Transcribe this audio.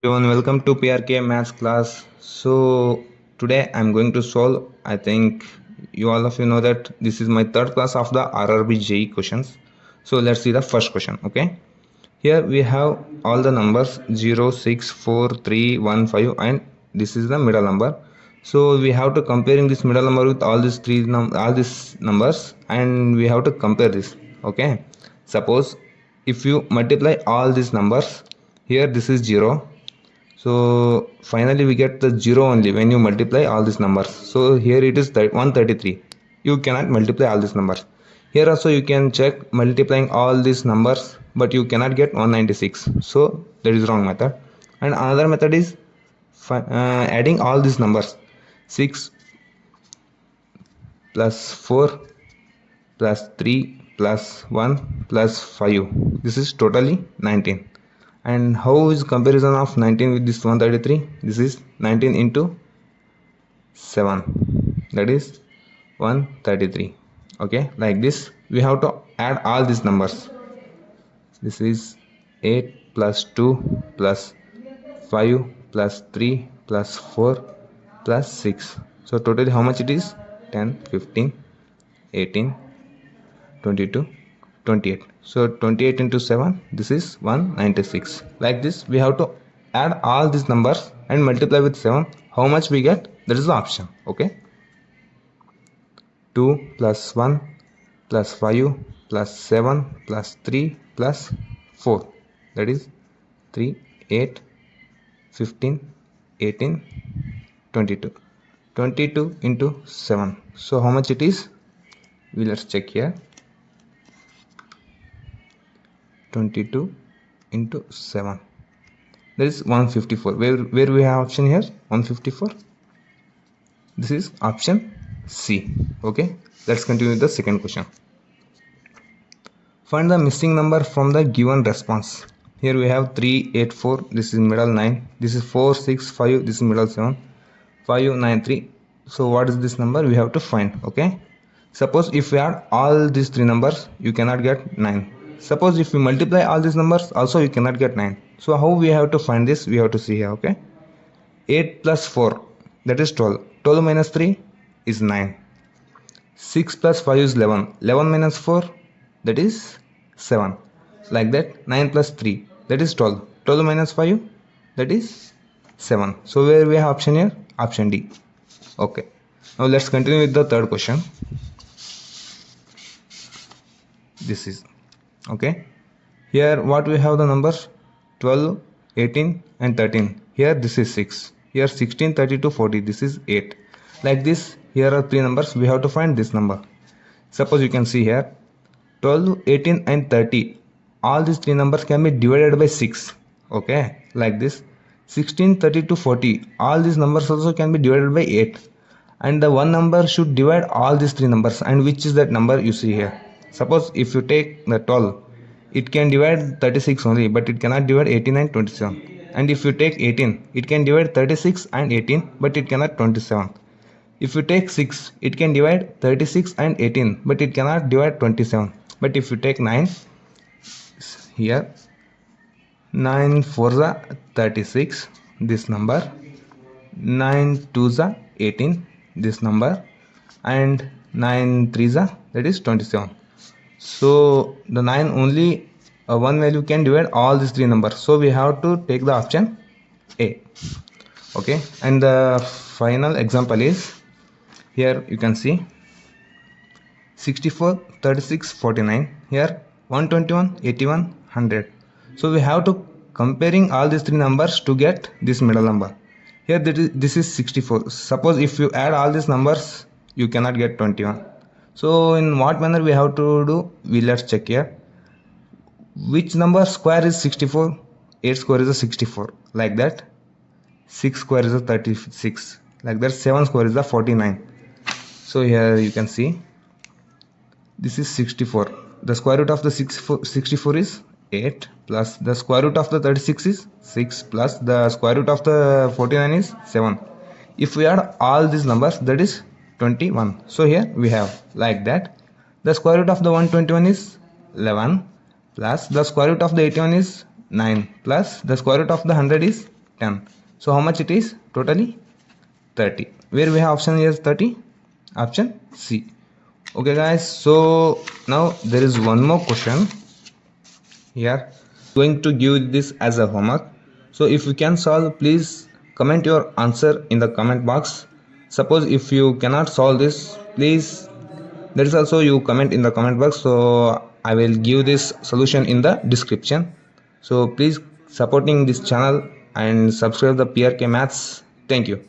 Everyone, welcome to PRK Maths class. So today I'm going to solve. I think all of you know that this is my third class of the RRB JE questions. So let's see the first question. Okay, here we have all the numbers 0, 6, 4, 3, 1, 5, and this is the middle number. So we have to comparing this middle number with all these all these numbers, and we have to compare this. Okay, suppose if you multiply all these numbers, here this is 0, so finally we get the 0 only when you multiply all these numbers. So here it is 133. You cannot multiply all these numbers. Here also you can check multiplying all these numbers, but you cannot get 196. So that is wrong method. And another method is adding all these numbers. 6 plus 4 plus 3 plus 1 plus 5. This is totally 19. And how is comparison of 19 with this 133? This is 19 into 7, that is 133. Okay, like this we have to add all these numbers. This is 8 plus 2 plus 5 plus 3 plus 4 plus 6. So totally how much it is? 10, 15, 18, 22, 28. So 28 into 7, this is 196. Like this we have to add all these numbers and multiply with 7. How much we get? That is the option. Okay, 2 plus 1 plus 5 plus 7 plus 3 plus 4, that is 3, 8, 15, 18, 22. 22 into 7. So how much it is? Let's check here. 22 into 7, that is 154. Where we have option here? 154. This is option C. Okay, let's continue with the second question. Find the missing number from the given response. Here we have 3, 8, 4. This is middle 9. This is 4, 6, 5. This is middle 7. 5, 9, 3. So what is this number? We have to find. Okay, suppose if we add all these three numbers, you cannot get 9. Suppose if we multiply all these numbers, also you cannot get 9. So how we have to find this? We have to see here. Okay, 8 plus 4, that is 12. 12 minus 3 is 9. 6 plus 5 is 11. 11 minus 4, that is 7. Like that. 9 plus 3, that is 12. 12 minus 5, that is 7. So where we have option here? Option D. Okay, now let's continue with the third question. This is okay. Here what we have the numbers? 12, 18 and 13. Here this is 6. Here 16, 32, 40. This is 8. Like this, here are three numbers. We have to find this number. Suppose you can see here 12, 18 and 30. All these three numbers can be divided by 6. Okay, like this. 16, 32, 40. All these numbers also can be divided by 8. And the one number should divide all these three numbers. And which is that number you see here? Suppose if you take the 12, it can divide 36 only, but it cannot divide 18 and 27. And if you take 18, it can divide 36 and 18, but it cannot 27. If you take 6, it can divide 36 and 18, but it cannot divide 27. But if you take 9, here 9 4s are 36, this number, 9 2s are 18, this number, and 9 3s are, that is 27. So the 9 only one value can divide all these three numbers. So we have to take the option A. Okay, and the final example is here you can see 64, 36, 49. Here 121, 81, 100. So we have to comparing all these three numbers to get this middle number. Here this is 64. Suppose if you add all these numbers, you cannot get 21. So in what manner we have to do? Let's check here. Which number square is 64? 8 square is a 64. Like that. 6 square is a 36. Like that. 7 square is a 49. So here you can see. This is 64. The square root of the 64 is 8, plus the square root of the 36 is 6, plus the square root of the 49 is 7. If we add all these numbers, that is 21. So here we have like that. The square root of the 121 is 11, plus the square root of the 81 is 9, plus the square root of the 100 is 10. So how much it is totally? 30. Where we have option here 30? Option C. Okay guys, so now there is one more question here. Going to give this as a homework. So if you can solve, please comment your answer in the comment box. Suppose if you cannot solve this, please, that is also you comment in the comment box, so I will give this solution in the description. So please supporting this channel and subscribe the PRK Maths. Thank you.